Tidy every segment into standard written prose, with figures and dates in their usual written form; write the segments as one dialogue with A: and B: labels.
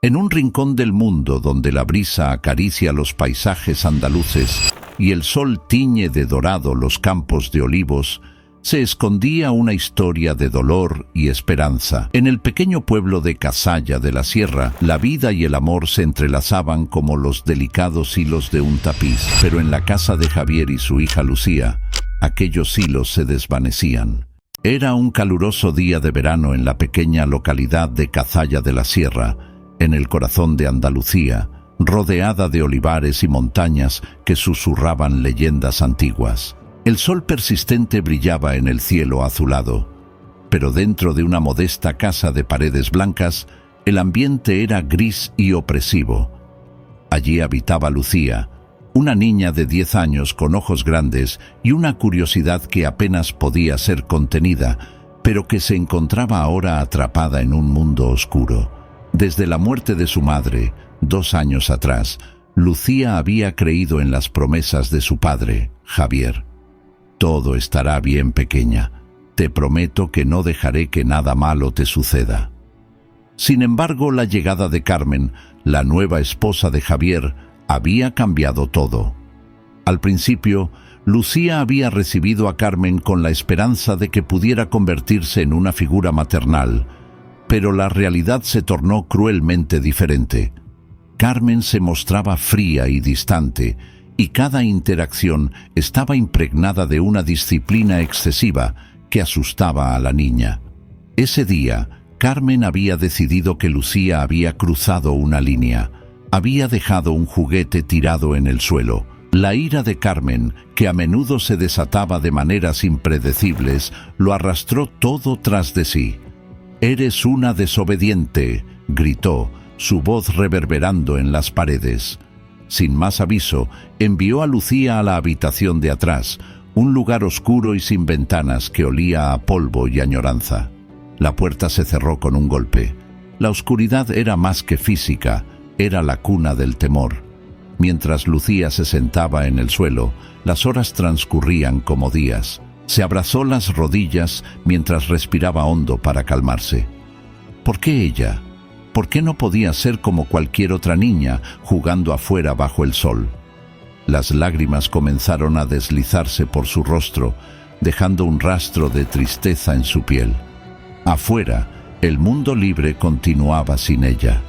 A: En un rincón del mundo donde la brisa acaricia los paisajes andaluces y el sol tiñe de dorado los campos de olivos, se escondía una historia de dolor y esperanza. En el pequeño pueblo de Cazalla de la Sierra, la vida y el amor se entrelazaban como los delicados hilos de un tapiz. Pero en la casa de Javier y su hija Lucía, aquellos hilos se desvanecían. Era un caluroso día de verano en la pequeña localidad de Cazalla de la Sierra, en el corazón de Andalucía, rodeada de olivares y montañas que susurraban leyendas antiguas. El sol persistente brillaba en el cielo azulado, pero dentro de una modesta casa de paredes blancas, el ambiente era gris y opresivo. Allí habitaba Lucía, una niña de 10 años con ojos grandes y una curiosidad que apenas podía ser contenida, pero que se encontraba ahora atrapada en un mundo oscuro. Desde la muerte de su madre, 2 años atrás, Lucía había creído en las promesas de su padre, Javier. Todo estará bien, pequeña. Te prometo que no dejaré que nada malo te suceda. Sin embargo, la llegada de Carmen, la nueva esposa de Javier, había cambiado todo. Al principio, Lucía había recibido a Carmen con la esperanza de que pudiera convertirse en una figura maternal, pero la realidad se tornó cruelmente diferente. Carmen se mostraba fría y distante, y cada interacción estaba impregnada de una disciplina excesiva que asustaba a la niña. Ese día, Carmen había decidido que Lucía había cruzado una línea. Había dejado un juguete tirado en el suelo. La ira de Carmen, que a menudo se desataba de maneras impredecibles, lo arrastró todo tras de sí. «Eres una desobediente», gritó, su voz reverberando en las paredes. Sin más aviso, envió a Lucía a la habitación de atrás, un lugar oscuro y sin ventanas que olía a polvo y añoranza. La puerta se cerró con un golpe. La oscuridad era más que física, era la cuna del temor. Mientras Lucía se sentaba en el suelo, las horas transcurrían como días. Se abrazó las rodillas mientras respiraba hondo para calmarse. ¿Por qué ella? ¿Por qué no podía ser como cualquier otra niña, jugando afuera bajo el sol? Las lágrimas comenzaron a deslizarse por su rostro, dejando un rastro de tristeza en su piel. Afuera, el mundo libre continuaba sin ella.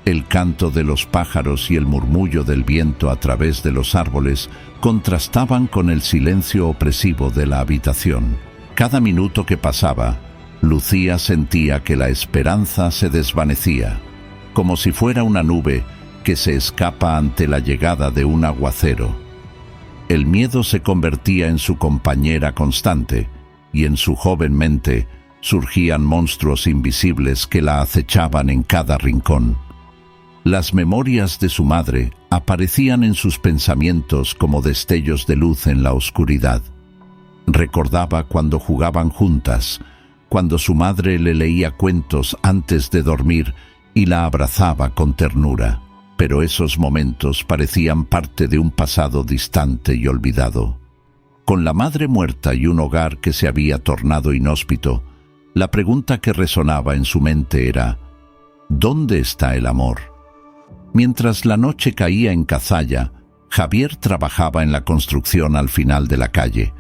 A: El canto de los pájaros y el murmullo del viento a través de los árboles contrastaban con el silencio opresivo de la habitación. Cada minuto que pasaba, Lucía sentía que la esperanza se desvanecía, como si fuera una nube que se escapa ante la llegada de un aguacero. El miedo se convertía en su compañera constante, y en su joven mente surgían monstruos invisibles que la acechaban en cada rincón. Las memorias de su madre aparecían en sus pensamientos como destellos de luz en la oscuridad. Recordaba cuando jugaban juntas, cuando su madre le leía cuentos antes de dormir y la abrazaba con ternura. Pero esos momentos parecían parte de un pasado distante y olvidado. Con la madre muerta y un hogar que se había tornado inhóspito, la pregunta que resonaba en su mente era: ¿dónde está el amor? Mientras la noche caía en Cazalla, Javier trabajaba en la construcción al final de la calle.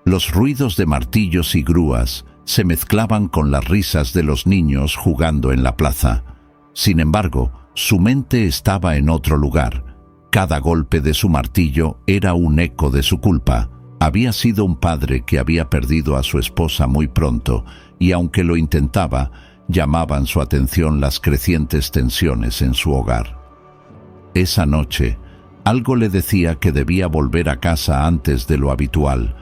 A: Los ruidos de martillos y grúas se mezclaban con las risas de los niños jugando en la plaza. Sin embargo, su mente estaba en otro lugar. Cada golpe de su martillo era un eco de su culpa. Había sido un padre que había perdido a su esposa muy pronto, y aunque lo intentaba, llamaban su atención las crecientes tensiones en su hogar. Esa noche, algo le decía que debía volver a casa antes de lo habitual,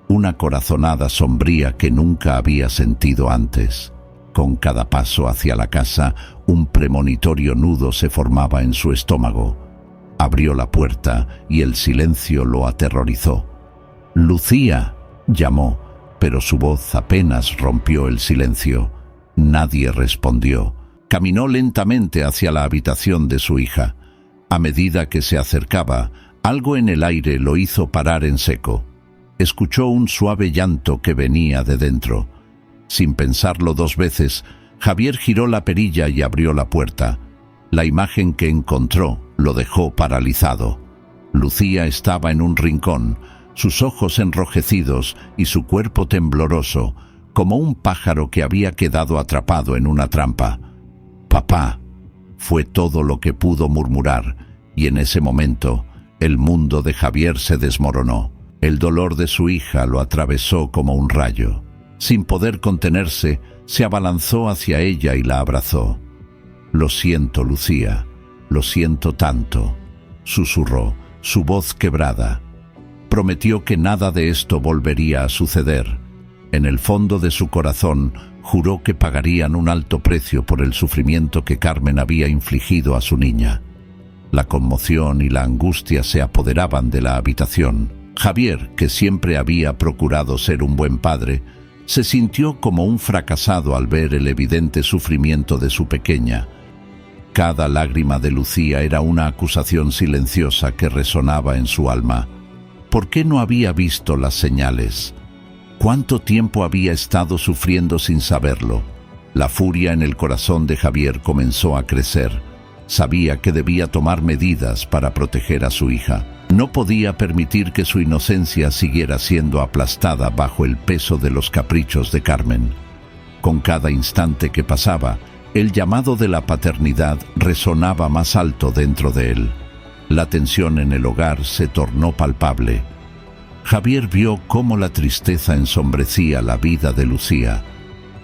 A: una corazonada sombría que nunca había sentido antes. Con cada paso hacia la casa, un premonitorio nudo se formaba en su estómago. Abrió la puerta y el silencio lo aterrorizó. «Lucía», llamó, pero su voz apenas rompió el silencio. Nadie respondió. Caminó lentamente hacia la habitación de su hija. A medida que se acercaba, algo en el aire lo hizo parar en seco. Escuchó un suave llanto que venía de dentro. Sin pensarlo 2 veces, Javier giró la perilla y abrió la puerta. La imagen que encontró lo dejó paralizado. Lucía estaba en un rincón, sus ojos enrojecidos y su cuerpo tembloroso, como un pájaro que había quedado atrapado en una trampa. «Papá», fue todo lo que pudo murmurar, y en ese momento el mundo de Javier se desmoronó. El dolor de su hija lo atravesó como un rayo. Sin poder contenerse, se abalanzó hacia ella y la abrazó. «Lo siento, Lucía, lo siento tanto», susurró, su voz quebrada. Prometió que nada de esto volvería a suceder. En el fondo de su corazón, juró que pagarían un alto precio por el sufrimiento que Carmen había infligido a su niña. La conmoción y la angustia se apoderaban de la habitación. Javier, que siempre había procurado ser un buen padre, se sintió como un fracasado al ver el evidente sufrimiento de su pequeña. Cada lágrima de Lucía era una acusación silenciosa que resonaba en su alma. ¿Por qué no había visto las señales? ¿Cuánto tiempo había estado sufriendo sin saberlo? La furia en el corazón de Javier comenzó a crecer. Sabía que debía tomar medidas para proteger a su hija. No podía permitir que su inocencia siguiera siendo aplastada bajo el peso de los caprichos de Carmen. Con cada instante que pasaba, el llamado de la paternidad resonaba más alto dentro de él. La tensión en el hogar se tornó palpable. Javier vio cómo la tristeza ensombrecía la vida de Lucía.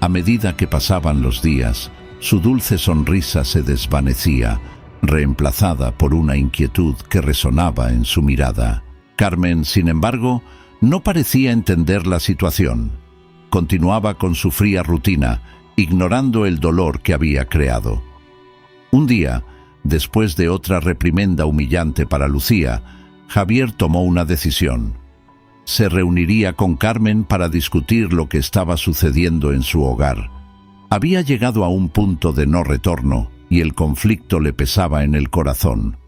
A: A medida que pasaban los días, su dulce sonrisa se desvanecía, reemplazada por una inquietud que resonaba en su mirada. Carmen, sin embargo, no parecía entender la situación. Continuaba con su fría rutina, ignorando el dolor que había creado. Un día, después de otra reprimenda humillante para Lucía, Javier tomó una decisión. Se reuniría con Carmen para discutir lo que estaba sucediendo en su hogar. Había llegado a un punto de no retorno y el conflicto le pesaba en el corazón.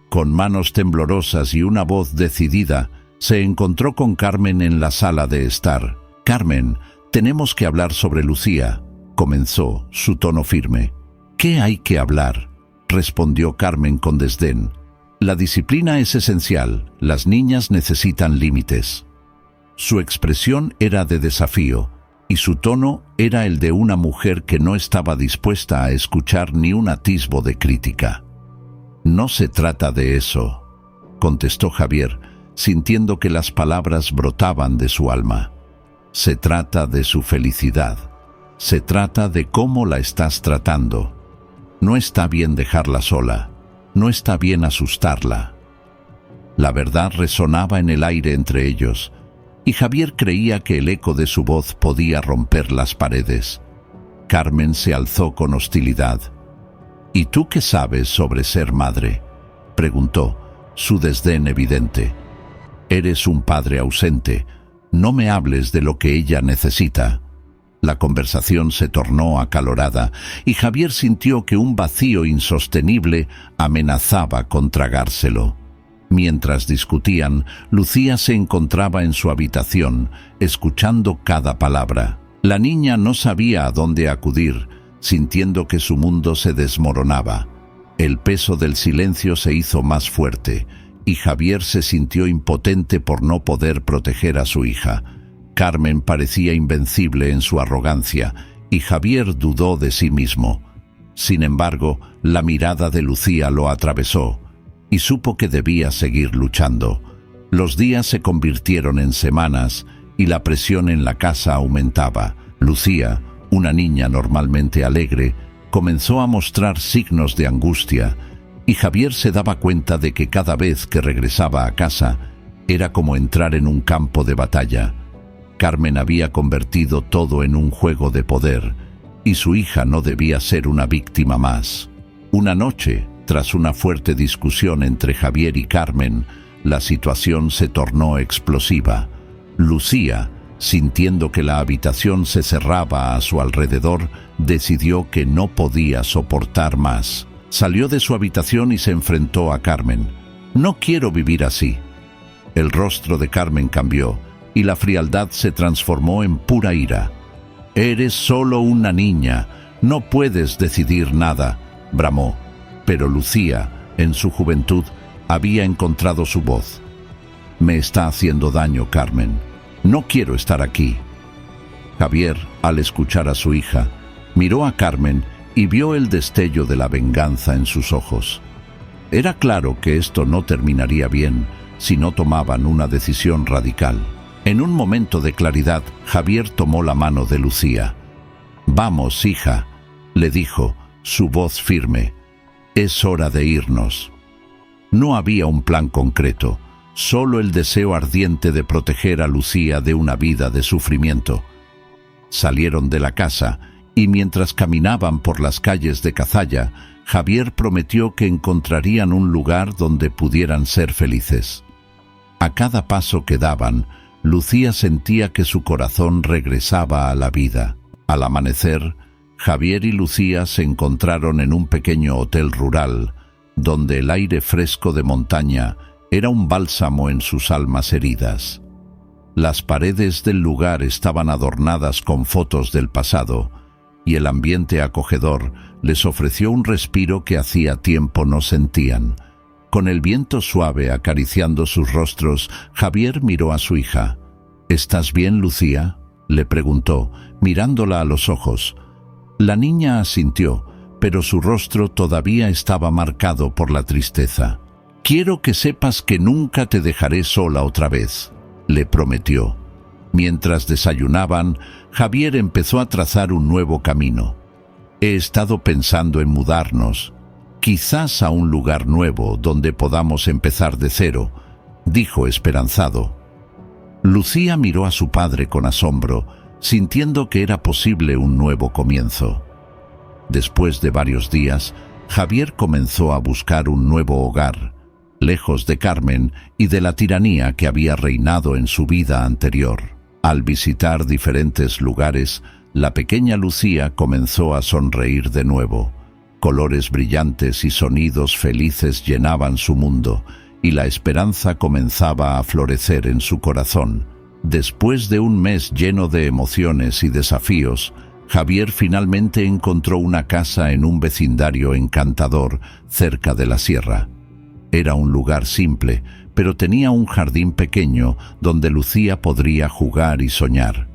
A: Con manos temblorosas y una voz decidida, se encontró con Carmen en la sala de estar. «Carmen, tenemos que hablar sobre Lucía», comenzó, su tono firme. «¿Qué hay que hablar?», respondió Carmen con desdén. «La disciplina es esencial, las niñas necesitan límites». Su expresión era de desafío, y su tono era el de una mujer que no estaba dispuesta a escuchar ni un atisbo de crítica. «No se trata de eso», contestó Javier, sintiendo que las palabras brotaban de su alma. «Se trata de su felicidad. Se trata de cómo la estás tratando. No está bien dejarla sola. No está bien asustarla». La verdad resonaba en el aire entre ellos, y Javier creía que el eco de su voz podía romper las paredes. Carmen se alzó con hostilidad. «¿Y tú qué sabes sobre ser madre?», preguntó, su desdén evidente. «Eres un padre ausente. No me hables de lo que ella necesita». La conversación se tornó acalorada y Javier sintió que un vacío insostenible amenazaba con tragárselo. Mientras discutían, Lucía se encontraba en su habitación, escuchando cada palabra. La niña no sabía a dónde acudir, sintiendo que su mundo se desmoronaba. El peso del silencio se hizo más fuerte, y Javier se sintió impotente por no poder proteger a su hija. Carmen parecía invencible en su arrogancia, y Javier dudó de sí mismo. Sin embargo, la mirada de Lucía lo atravesó, y supo que debía seguir luchando. Los días se convirtieron en semanas, y la presión en la casa aumentaba. Lucía, una niña normalmente alegre, comenzó a mostrar signos de angustia, y Javier se daba cuenta de que cada vez que regresaba a casa, era como entrar en un campo de batalla. Carmen había convertido todo en un juego de poder, y su hija no debía ser una víctima más. Una noche, tras una fuerte discusión entre Javier y Carmen, la situación se tornó explosiva. Lucía, sintiendo que la habitación se cerraba a su alrededor, decidió que no podía soportar más. Salió de su habitación y se enfrentó a Carmen. «No quiero vivir así». El rostro de Carmen cambió, y la frialdad se transformó en pura ira. «Eres solo una niña, no puedes decidir nada», bramó. Pero Lucía, en su juventud, había encontrado su voz. «Me está haciendo daño, Carmen. No quiero estar aquí». Javier, al escuchar a su hija, miró a Carmen y vio el destello de la venganza en sus ojos. Era claro que esto no terminaría bien si no tomaban una decisión radical. En un momento de claridad, Javier tomó la mano de Lucía. «Vamos, hija», le dijo, su voz firme. «Es hora de irnos». No había un plan concreto, solo el deseo ardiente de proteger a Lucía de una vida de sufrimiento. Salieron de la casa y mientras caminaban por las calles de Cazalla, Javier prometió que encontrarían un lugar donde pudieran ser felices. A cada paso que daban, Lucía sentía que su corazón regresaba a la vida. Al amanecer, Javier y Lucía se encontraron en un pequeño hotel rural, donde el aire fresco de montaña era un bálsamo en sus almas heridas. Las paredes del lugar estaban adornadas con fotos del pasado, y el ambiente acogedor les ofreció un respiro que hacía tiempo no sentían. Con el viento suave acariciando sus rostros, Javier miró a su hija. «¿Estás bien, Lucía?», le preguntó, mirándola a los ojos. La niña asintió, pero su rostro todavía estaba marcado por la tristeza. «Quiero que sepas que nunca te dejaré sola otra vez», le prometió. Mientras desayunaban, Javier empezó a trazar un nuevo camino. «He estado pensando en mudarnos, quizás a un lugar nuevo donde podamos empezar de cero», dijo esperanzado. Lucía miró a su padre con asombro, sintiendo que era posible un nuevo comienzo. Después de varios días, Javier comenzó a buscar un nuevo hogar, lejos de Carmen y de la tiranía que había reinado en su vida anterior. Al visitar diferentes lugares, la pequeña Lucía comenzó a sonreír de nuevo. Colores brillantes y sonidos felices llenaban su mundo, y la esperanza comenzaba a florecer en su corazón. Después de un mes lleno de emociones y desafíos, Javier finalmente encontró una casa en un vecindario encantador cerca de la sierra. Era un lugar simple, pero tenía un jardín pequeño donde Lucía podría jugar y soñar.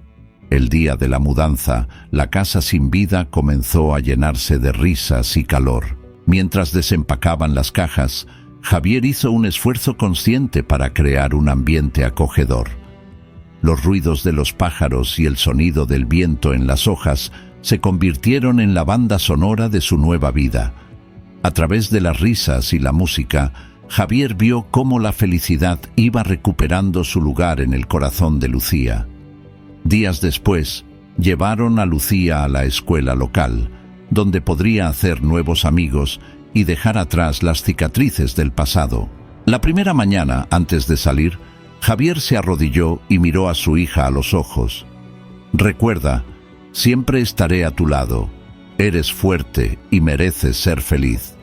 A: El día de la mudanza, la casa sin vida comenzó a llenarse de risas y calor. Mientras desempacaban las cajas, Javier hizo un esfuerzo consciente para crear un ambiente acogedor. Los ruidos de los pájaros y el sonido del viento en las hojas se convirtieron en la banda sonora de su nueva vida. A través de las risas y la música, Javier vio cómo la felicidad iba recuperando su lugar en el corazón de Lucía. Días después, llevaron a Lucía a la escuela local, donde podría hacer nuevos amigos y dejar atrás las cicatrices del pasado. La primera mañana, antes de salir, Javier se arrodilló y miró a su hija a los ojos. «Recuerda, siempre estaré a tu lado. Eres fuerte y mereces ser feliz».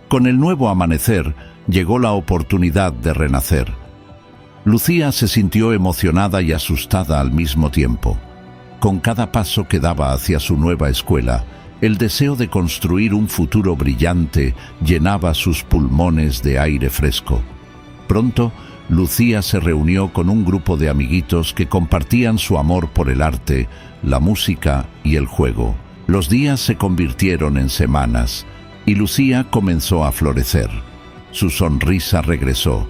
A: Con el nuevo amanecer, llegó la oportunidad de renacer. Lucía se sintió emocionada y asustada al mismo tiempo. Con cada paso que daba hacia su nueva escuela, el deseo de construir un futuro brillante llenaba sus pulmones de aire fresco. Pronto, Lucía se reunió con un grupo de amiguitos que compartían su amor por el arte, la música y el juego. Los días se convirtieron en semanas, y Lucía comenzó a florecer. Su sonrisa regresó,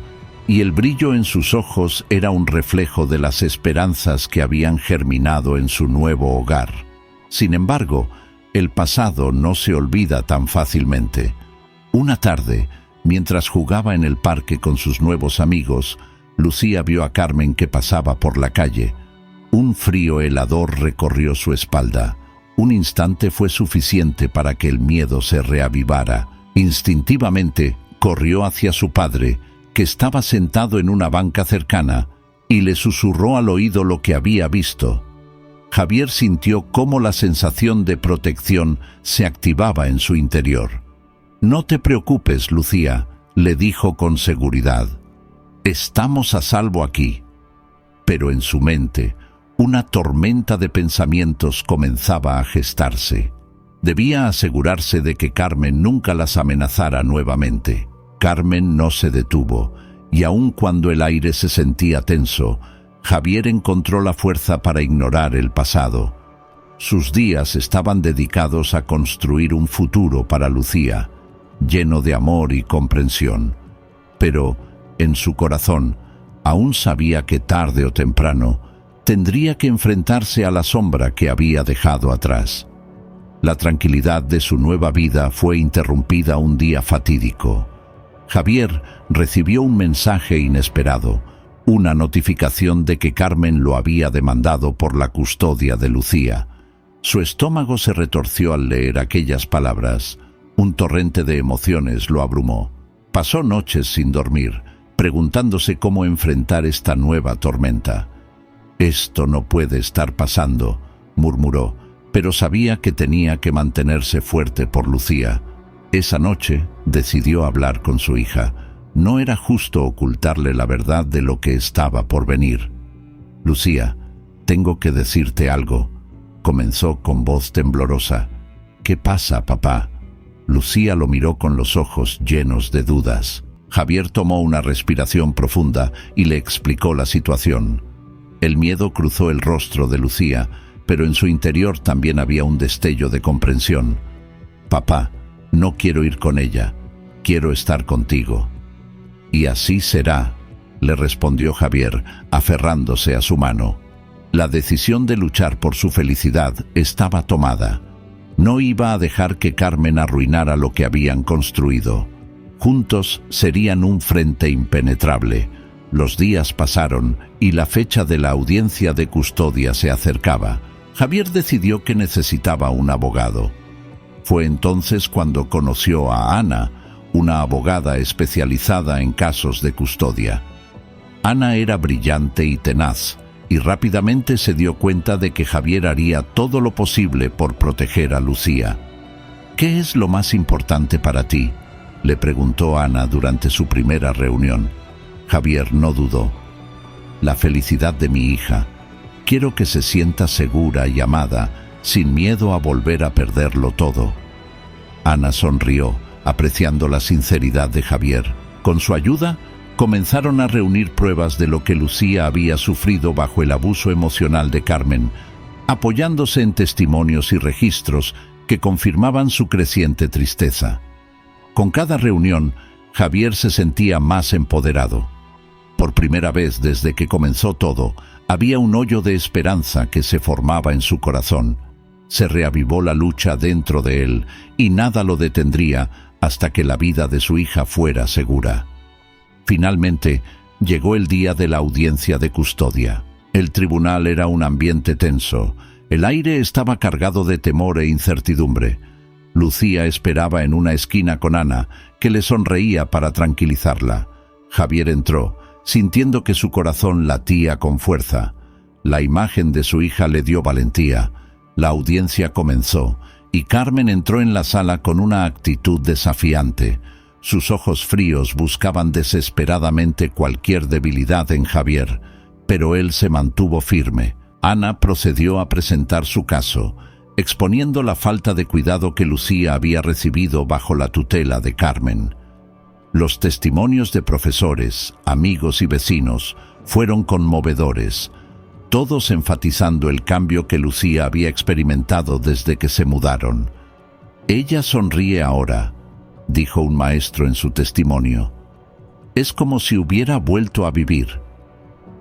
A: y el brillo en sus ojos era un reflejo de las esperanzas que habían germinado en su nuevo hogar. Sin embargo, el pasado no se olvida tan fácilmente. Una tarde, mientras jugaba en el parque con sus nuevos amigos, Lucía vio a Carmen que pasaba por la calle. Un frío helador recorrió su espalda. Un instante fue suficiente para que el miedo se reavivara. Instintivamente, corrió hacia su padre, que estaba sentado en una banca cercana, y le susurró al oído lo que había visto. Javier sintió cómo la sensación de protección se activaba en su interior. «No te preocupes, Lucía», le dijo con seguridad. «Estamos a salvo aquí». Pero en su mente, una tormenta de pensamientos comenzaba a gestarse. Debía asegurarse de que Carmen nunca las amenazara nuevamente. Carmen no se detuvo, y aun cuando el aire se sentía tenso, Javier encontró la fuerza para ignorar el pasado. Sus días estaban dedicados a construir un futuro para Lucía, lleno de amor y comprensión. Pero, en su corazón, aún sabía que tarde o temprano tendría que enfrentarse a la sombra que había dejado atrás. La tranquilidad de su nueva vida fue interrumpida un día fatídico. Javier recibió un mensaje inesperado, una notificación de que Carmen lo había demandado por la custodia de Lucía. Su estómago se retorció al leer aquellas palabras. Un torrente de emociones lo abrumó. Pasó noches sin dormir, preguntándose cómo enfrentar esta nueva tormenta. «Esto no puede estar pasando», murmuró, pero sabía que tenía que mantenerse fuerte por Lucía. Esa noche decidió hablar con su hija. No era justo ocultarle la verdad de lo que estaba por venir. «Lucía, tengo que decirte algo», comenzó con voz temblorosa. «¿Qué pasa, papá?». Lucía lo miró con los ojos llenos de dudas. Javier tomó una respiración profunda y le explicó la situación. El miedo cruzó el rostro de Lucía, pero en su interior también había un destello de comprensión. «Papá, no quiero ir con ella. Quiero estar contigo». «Y así será», le respondió Javier, aferrándose a su mano. La decisión de luchar por su felicidad estaba tomada. No iba a dejar que Carmen arruinara lo que habían construido. Juntos serían un frente impenetrable. Los días pasaron y la fecha de la audiencia de custodia se acercaba. Javier decidió que necesitaba un abogado. Fue entonces cuando conoció a Ana, una abogada especializada en casos de custodia. Ana era brillante y tenaz, y rápidamente se dio cuenta de que Javier haría todo lo posible por proteger a Lucía. «¿Qué es lo más importante para ti?», le preguntó Ana durante su primera reunión. Javier no dudó. «La felicidad de mi hija. Quiero que se sienta segura y amada, sin miedo a volver a perderlo todo». Ana sonrió, apreciando la sinceridad de Javier. Con su ayuda, comenzaron a reunir pruebas de lo que Lucía había sufrido bajo el abuso emocional de Carmen, apoyándose en testimonios y registros que confirmaban su creciente tristeza. Con cada reunión, Javier se sentía más empoderado. Por primera vez desde que comenzó todo, había un hoyo de esperanza que se formaba en su corazón. Se reavivó la lucha dentro de él, y nada lo detendría hasta que la vida de su hija fuera segura. Finalmente, llegó el día de la audiencia de custodia. El tribunal era un ambiente tenso. El aire estaba cargado de temor e incertidumbre. Lucía esperaba en una esquina con Ana, que le sonreía para tranquilizarla. Javier entró, sintiendo que su corazón latía con fuerza. La imagen de su hija le dio valentía. La audiencia comenzó, y Carmen entró en la sala con una actitud desafiante. Sus ojos fríos buscaban desesperadamente cualquier debilidad en Javier, pero él se mantuvo firme. Ana procedió a presentar su caso, exponiendo la falta de cuidado que Lucía había recibido bajo la tutela de Carmen. Los testimonios de profesores, amigos y vecinos fueron conmovedores, todos enfatizando el cambio que Lucía había experimentado desde que se mudaron. «Ella sonríe ahora», dijo un maestro en su testimonio. «Es como si hubiera vuelto a vivir».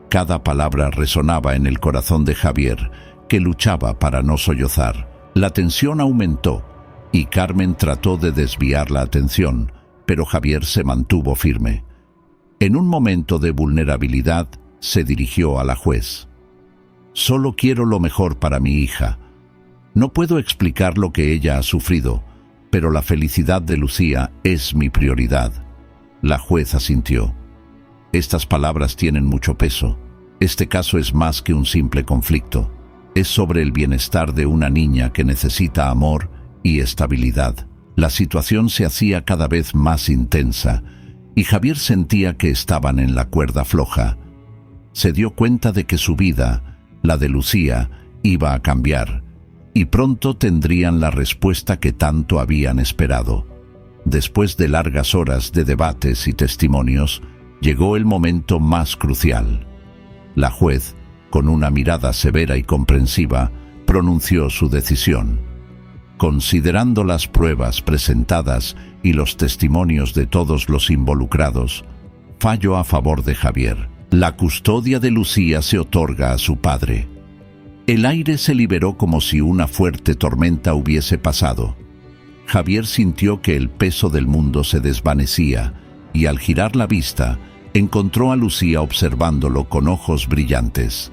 A: Cada palabra resonaba en el corazón de Javier, que luchaba para no sollozar. La tensión aumentó, y Carmen trató de desviar la atención, pero Javier se mantuvo firme. En un momento de vulnerabilidad, se dirigió a la juez. «Solo quiero lo mejor para mi hija. No puedo explicar lo que ella ha sufrido, pero la felicidad de Lucía es mi prioridad». La juez asintió. «Estas palabras tienen mucho peso. Este caso es más que un simple conflicto. Es sobre el bienestar de una niña que necesita amor y estabilidad». La situación se hacía cada vez más intensa, y Javier sentía que estaban en la cuerda floja. Se dio cuenta de que su vida, la de Lucía, iba a cambiar. y pronto tendrían la respuesta que tanto habían esperado. Después de largas horas de debates y testimonios, llegó el momento más crucial. La juez, con una mirada severa y comprensiva, pronunció su decisión. Considerando las pruebas presentadas y los testimonios de todos los involucrados, fallo a favor de Javier. La custodia de Lucía se otorga a su padre. El aire se liberó como si una fuerte tormenta hubiese pasado. Javier sintió que el peso del mundo se desvanecía y al girar la vista, encontró a Lucía observándolo con ojos brillantes.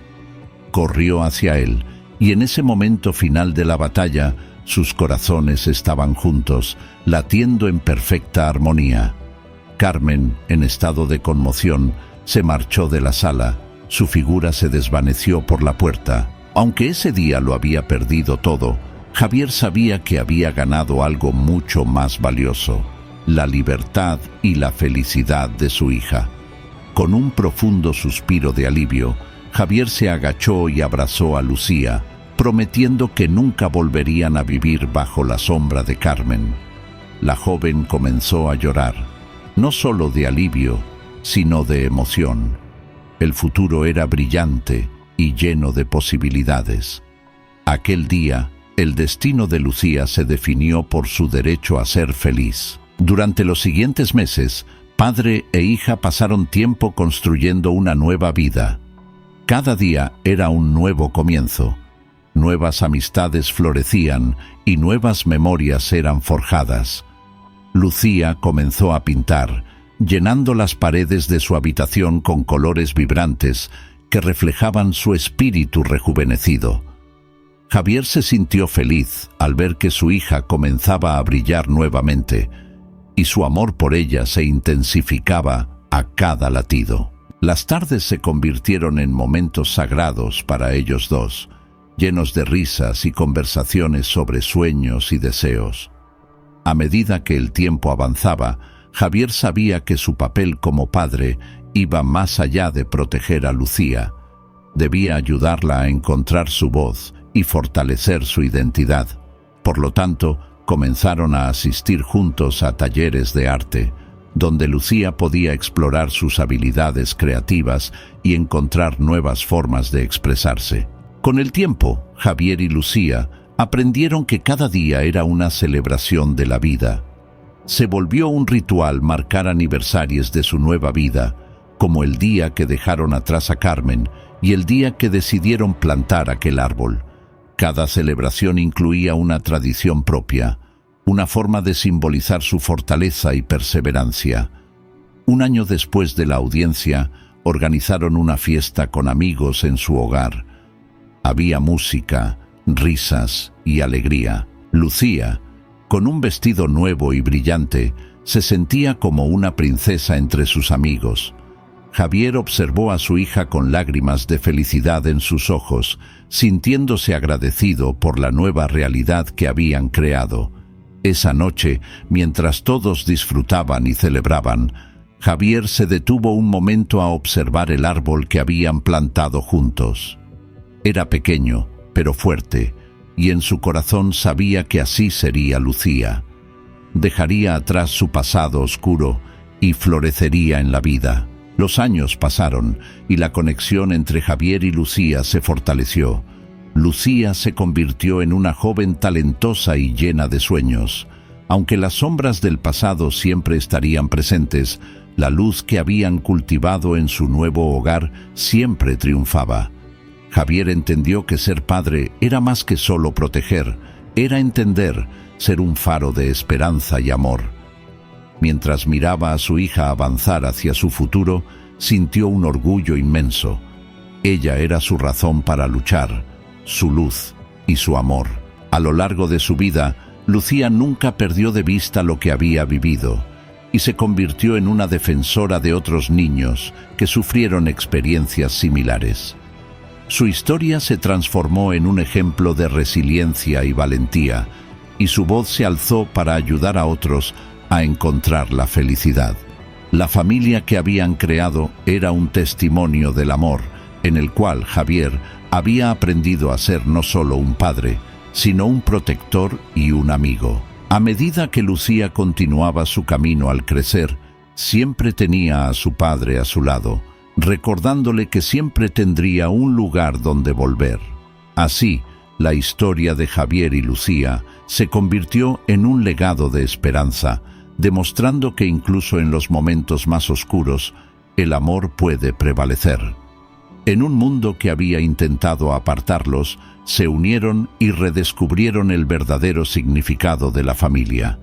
A: Corrió hacia él y en ese momento final de la batalla, sus corazones estaban juntos, latiendo en perfecta armonía. Carmen, en estado de conmoción, se marchó de la sala. Su figura se desvaneció por la puerta. Aunque ese día lo había perdido todo, Javier sabía que había ganado algo mucho más valioso: la libertad y la felicidad de su hija. Con un profundo suspiro de alivio, Javier se agachó y abrazó a Lucía, prometiendo que nunca volverían a vivir bajo la sombra de Carmen. La joven comenzó a llorar, no solo de alivio, sino de emoción. El futuro era brillante y lleno de posibilidades. Aquel día, el destino de Lucía se definió por su derecho a ser feliz. Durante los siguientes meses, padre e hija pasaron tiempo construyendo una nueva vida. Cada día era un nuevo comienzo. Nuevas amistades florecían y nuevas memorias eran forjadas. Lucía comenzó a pintar, llenando las paredes de su habitación con colores vibrantes que reflejaban su espíritu rejuvenecido. Javier se sintió feliz al ver que su hija comenzaba a brillar nuevamente, y su amor por ella se intensificaba a cada latido. Las tardes se convirtieron en momentos sagrados para ellos dos, llenos de risas y conversaciones sobre sueños y deseos. A medida que el tiempo avanzaba, Javier sabía que su papel como padre iba más allá de proteger a Lucía. Debía ayudarla a encontrar su voz y fortalecer su identidad. Por lo tanto, comenzaron a asistir juntos a talleres de arte, donde Lucía podía explorar sus habilidades creativas y encontrar nuevas formas de expresarse. Con el tiempo, Javier y Lucía aprendieron que cada día era una celebración de la vida. Se volvió un ritual marcar aniversarios de su nueva vida, como el día que dejaron atrás a Carmen y el día que decidieron plantar aquel árbol. Cada celebración incluía una tradición propia, una forma de simbolizar su fortaleza y perseverancia. Un año después de la audiencia, organizaron una fiesta con amigos en su hogar. Había música, risas y alegría. Lucía, con un vestido nuevo y brillante, se sentía como una princesa entre sus amigos. Javier observó a su hija con lágrimas de felicidad en sus ojos, sintiéndose agradecido por la nueva realidad que habían creado. Esa noche, mientras todos disfrutaban y celebraban, Javier se detuvo un momento a observar el árbol que habían plantado juntos. Era pequeño, pero fuerte, y en su corazón sabía que así sería Lucía. Dejaría atrás su pasado oscuro y florecería en la vida. Los años pasaron y la conexión entre Javier y Lucía se fortaleció. Lucía se convirtió en una joven talentosa y llena de sueños. Aunque las sombras del pasado siempre estarían presentes, la luz que habían cultivado en su nuevo hogar siempre triunfaba. Javier entendió que ser padre era más que solo proteger, era entender, ser un faro de esperanza y amor. Mientras miraba a su hija avanzar hacia su futuro, sintió un orgullo inmenso. Ella era su razón para luchar, su luz y su amor. A lo largo de su vida, Lucía nunca perdió de vista lo que había vivido y se convirtió en una defensora de otros niños que sufrieron experiencias similares. Su historia se transformó en un ejemplo de resiliencia y valentía, y su voz se alzó para ayudar a otros a encontrar la felicidad. La familia que habían creado era un testimonio del amor, en el cual Javier había aprendido a ser no solo un padre, sino un protector y un amigo. A medida que Lucía continuaba su camino al crecer, siempre tenía a su padre a su lado, recordándole que siempre tendría un lugar donde volver. Así, la historia de Javier y Lucía se convirtió en un legado de esperanza, demostrando que incluso en los momentos más oscuros, el amor puede prevalecer. En un mundo que había intentado apartarlos, se unieron y redescubrieron el verdadero significado de la familia.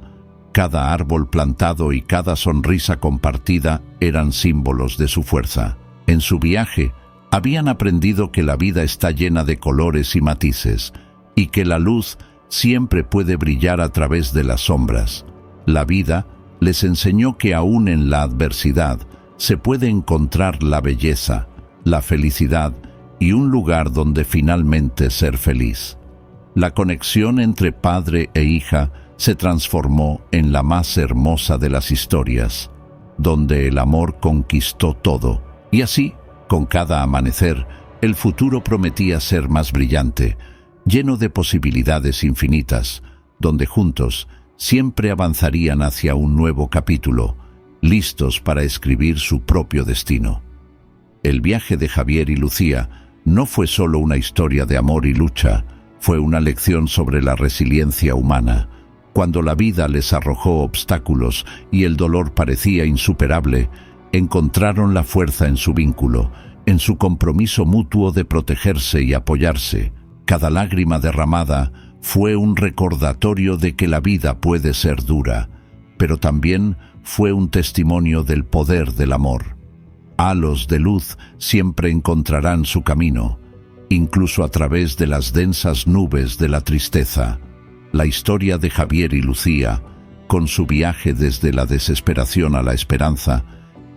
A: Cada árbol plantado y cada sonrisa compartida eran símbolos de su fuerza. En su viaje, habían aprendido que la vida está llena de colores y matices, y que la luz siempre puede brillar a través de las sombras. La vida les enseñó que aún en la adversidad se puede encontrar la belleza, la felicidad y un lugar donde finalmente ser feliz. La conexión entre padre e hija se transformó en la más hermosa de las historias, donde el amor conquistó todo. Y así, con cada amanecer, el futuro prometía ser más brillante, lleno de posibilidades infinitas, donde juntos siempre avanzarían hacia un nuevo capítulo, listos para escribir su propio destino. El viaje de Javier y Lucía no fue solo una historia de amor y lucha, fue una lección sobre la resiliencia humana. Cuando la vida les arrojó obstáculos y el dolor parecía insuperable, encontraron la fuerza en su vínculo, en su compromiso mutuo de protegerse y apoyarse. Cada lágrima derramada fue un recordatorio de que la vida puede ser dura, pero también fue un testimonio del poder del amor. Halos de luz siempre encontrarán su camino, incluso a través de las densas nubes de la tristeza. La historia de Javier y Lucía, con su viaje desde la desesperación a la esperanza,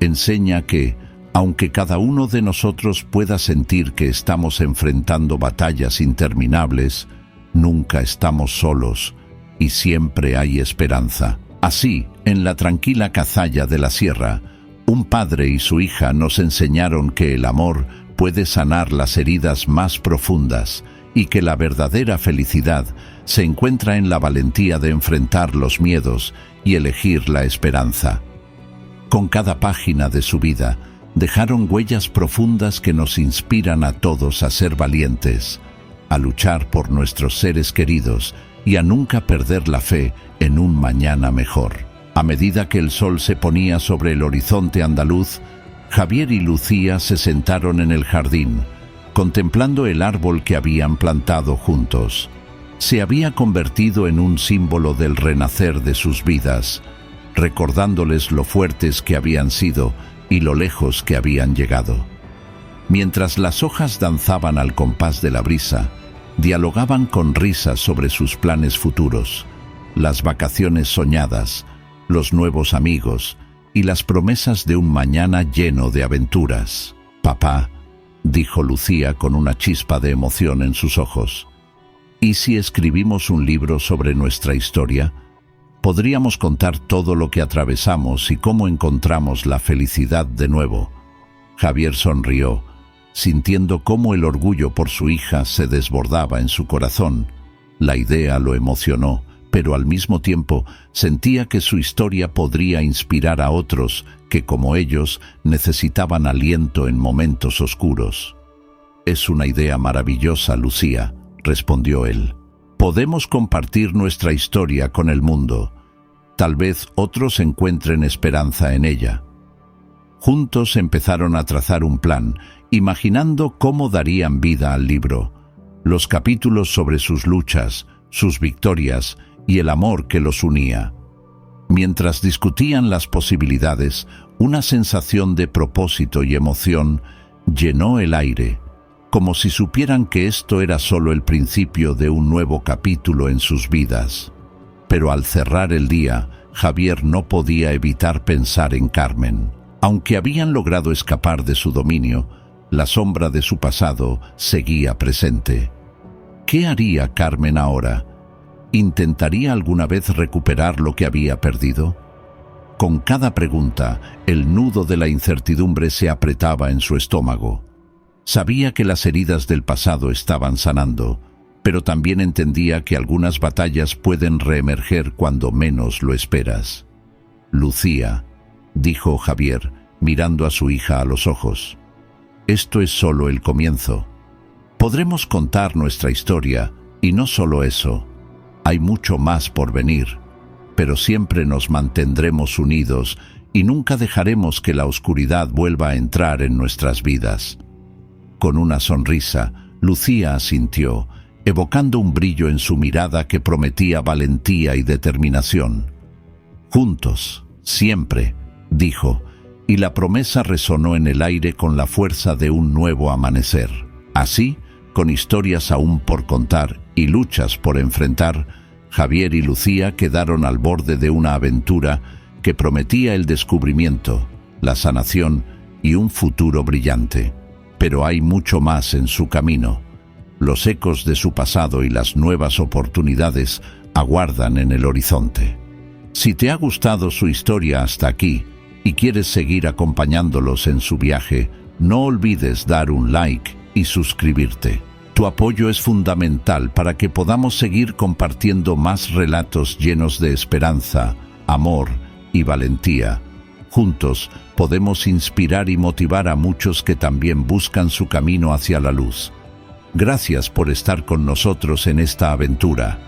A: enseña que, aunque cada uno de nosotros pueda sentir que estamos enfrentando batallas interminables, nunca estamos solos y siempre hay esperanza. Así, en la tranquila Cazalla de la Sierra, un padre y su hija nos enseñaron que el amor puede sanar las heridas más profundas y que la verdadera felicidad se encuentra en la valentía de enfrentar los miedos y elegir la esperanza. Con cada página de su vida, dejaron huellas profundas que nos inspiran a todos a ser valientes, a luchar por nuestros seres queridos y a nunca perder la fe en un mañana mejor. A medida que el sol se ponía sobre el horizonte andaluz, Javier y Lucía se sentaron en el jardín, contemplando el árbol que habían plantado juntos. Se había convertido en un símbolo del renacer de sus vidas, recordándoles lo fuertes que habían sido y lo lejos que habían llegado. Mientras las hojas danzaban al compás de la brisa, dialogaban con risas sobre sus planes futuros, las vacaciones soñadas, los nuevos amigos y las promesas de un mañana lleno de aventuras. «Papá», dijo Lucía con una chispa de emoción en sus ojos, «¿y si escribimos un libro sobre nuestra historia? Podríamos contar todo lo que atravesamos y cómo encontramos la felicidad de nuevo». Javier sonrió, sintiendo cómo el orgullo por su hija se desbordaba en su corazón. La idea lo emocionó, pero al mismo tiempo sentía que su historia podría inspirar a otros que, como ellos, necesitaban aliento en momentos oscuros. «Es una idea maravillosa, Lucía», respondió él. «Podemos compartir nuestra historia con el mundo. Tal vez otros encuentren esperanza en ella». Juntos empezaron a trazar un plan, imaginando cómo darían vida al libro. Los capítulos sobre sus luchas, sus victorias y el amor que los unía. Mientras discutían las posibilidades, una sensación de propósito y emoción llenó el aire, como si supieran que esto era solo el principio de un nuevo capítulo en sus vidas. Pero al cerrar el día, Javier no podía evitar pensar en Carmen. Aunque habían logrado escapar de su dominio, la sombra de su pasado seguía presente. ¿Qué haría Carmen ahora? ¿Intentaría alguna vez recuperar lo que había perdido? Con cada pregunta, el nudo de la incertidumbre se apretaba en su estómago. Sabía que las heridas del pasado estaban sanando, pero también entendía que algunas batallas pueden reemerger cuando menos lo esperas. Lucía, dijo Javier, mirando a su hija a los ojos, esto es solo el comienzo. Podremos contar nuestra historia, y no solo eso, hay mucho más por venir, pero siempre nos mantendremos unidos y nunca dejaremos que la oscuridad vuelva a entrar en nuestras vidas. Con una sonrisa, Lucía asintió, evocando un brillo en su mirada que prometía valentía y determinación. Juntos, siempre, dijo, y la promesa resonó en el aire con la fuerza de un nuevo amanecer. Así, con historias aún por contar y luchas por enfrentar, Javier y Lucía quedaron al borde de una aventura que prometía el descubrimiento, la sanación y un futuro brillante. Pero hay mucho más en su camino. Los ecos de su pasado y las nuevas oportunidades aguardan en el horizonte. Si te ha gustado su historia hasta aquí y quieres seguir acompañándolos en su viaje, no olvides dar un like y suscribirte. Tu apoyo es fundamental para que podamos seguir compartiendo más relatos llenos de esperanza, amor y valentía. Juntos podemos inspirar y motivar a muchos que también buscan su camino hacia la luz. Gracias por estar con nosotros en esta aventura.